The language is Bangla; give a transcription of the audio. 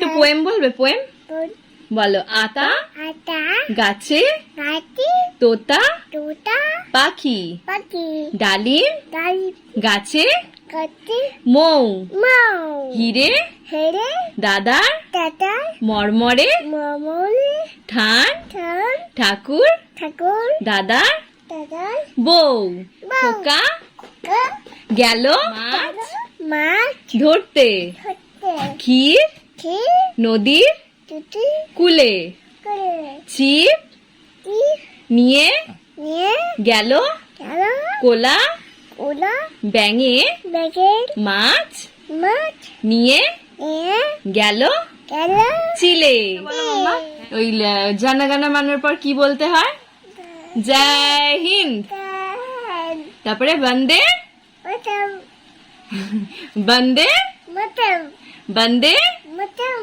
একটু পোয়েম বলবে? পোয়েম বল বলো। আতা আটা গাছে, গাটি তোতা তোতা পাখি, পাখি ডালিম ডালি গাছে, গাটি মৌ, মাও হিরে হেরে দাদার, টাটা মরমরে মামলি ঠান, ঠান ঠাকুর ঠাকুর দাদার, দাদা বউ, বউ। খোকা গেল মাছ মাছ ধরতে, হতে ক্ষীর কি নদীর টুটি কুলে, করে ছিপ কি নিয়ে নিয়ে গেল গেল কোলা, ওলা ব্যাঙে ব্যাগের মাছ মাছ নিয়ে নিয়ে গেল গেল চিলে। ওই জানাগানা মানার পর কি বলতে হয়? জয় হিন্দ। তারপরে বন্দে মতম বন্দে মতম বন্দে মতম